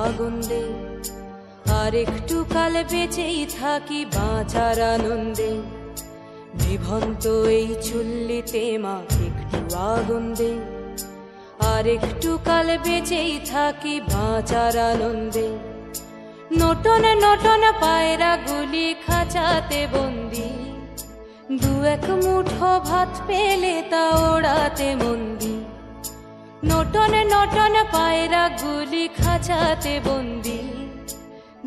আগুন দে, আর একটু কাল বেঁচেই থাকি বাঁচার আনন্দে। নিভন্ত এই চুল্লিতে মা একটু আগুন দে, আর একটু কাল বেঁচেই থাকি বাঁচার আনন্দে। নটন নটন পায়রা গুলি খাঁচাতে বন্দি, দু এক মুঠো ভাত পেলে তা ওড়াতে মন্দি। নটন নটন পায়রা গুলি খাঁচাতে বন্দি,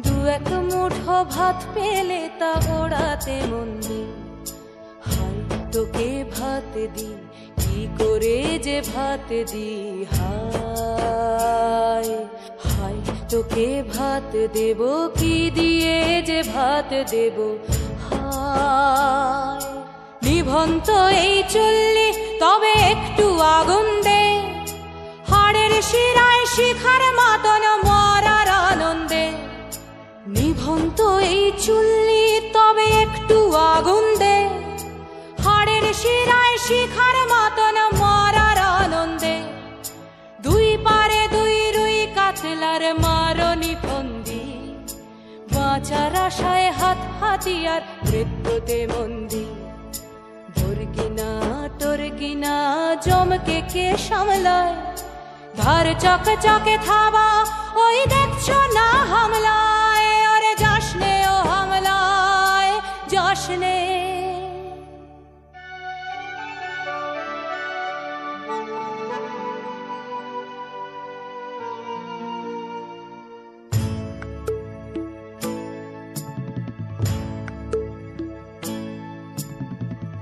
দু এক মুঠো ভাত পেলে তা ওড়াতে মন্দি। হায় তোকে ভাত দি, কি করে যে ভাত দি, হায় হায় তোকে ভাত দেব, কি দিয়ে যে ভাত দেব, হায়। নিভন্ত এই চুল্লি তবে একটু আগুন দে, হাড়ের শিরায় শিখার মাতন মরার আনন্দে। নিভন্ত এই চুল্লি তবে একটু আগুন দে, হাড়ের শিরায় শিখার মাতন মরার আনন্দে। দুই পারে দুই রুই কাতলার মারনি ফন্দি, বাঁচার আশায় হাত হাতিয়ার মৃত্যুতে মন্দি। বর্গিনা টর্গিনা জমকে কে সামলায়, ধার চকে চকে থাবা ওই দেখছো না হামলায়। ওরে যাসনে ও হামলায় যাসনে।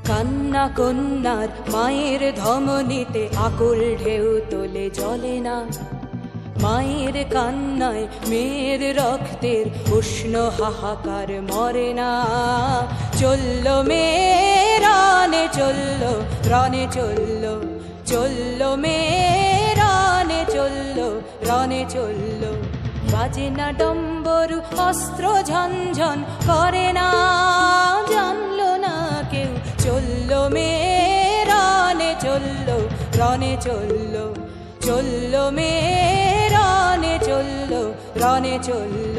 কান্না কন্যার মায়ের ধমনীতে আকুল ঢেউ তোলে জলে না, মায়ের কান্নায় মেয়ের রক্তের উষ্ণ হাহাকার মরে না। চলল মেয়ে রানে চলল, রানে চলল, চলল মেয়ে রানে চলল, রানে চলল। বাজে না ডম্বরু অস্ত্র ঝনঝন করে না, জানলো না কেউ। চলল মেয়ে রানে চলল, রানে চলল, চলল মেয়ে রানে চলল, রানে চলল।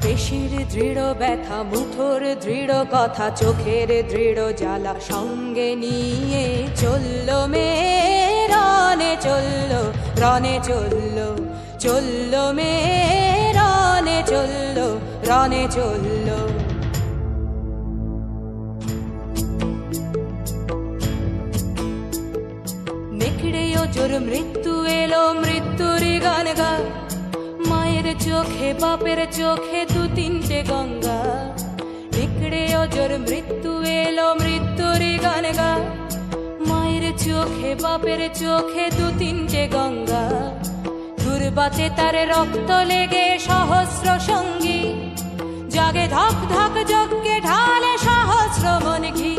পেশির দৃঢ় ব্যথা, মুঠোর দৃঢ় কথা, চোখের দৃঢ় জ্বালা সঙ্গে নিয়ে চলল মেয়ে রানে চলল, রানে চলল, চলল মেয়ে রানে চলল, রানে চলল। নেকড়েও জোর মৃত্যু এলো, মৃত্যুরই গান গা। মায়ের চোখে বাপের চোখে দু তিনটে গঙ্গা। নেকড়েও জোর মৃত্যু এলো, মৃত্যুরই গান গা। মায়ের চোখে বাপের চোখে দু তিনটে গঙ্গা। দুর্বাতে তার রক্ত লেগে সহস্র সঙ্গী, জাগে ধক ধক যজ্ঞে ঢালে সহস্র মন ঘি।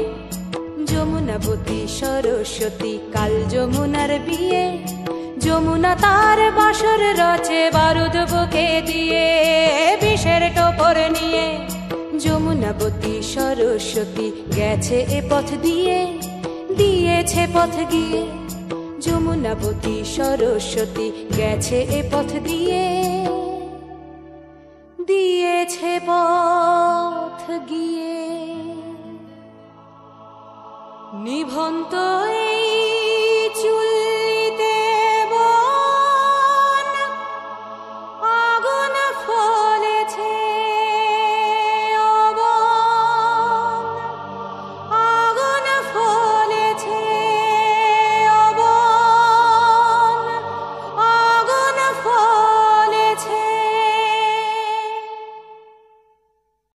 যমুনাবতী সরস্বতী কাল যমুনার বিয়ে, যমুনা তার বাসর রচে বারুদ বুকে দিয়ে, বিষের টোপর নিয়ে। যমুনাবতী সরস্বতী গেছে এ পথ দিয়ে, দিয়েছে পথ গিয়ে। যমুনাবতী সরস্বতী গেছে এ পথ দিয়ে, দিয়েছে পথ গিয়ে। নিভন্ত এই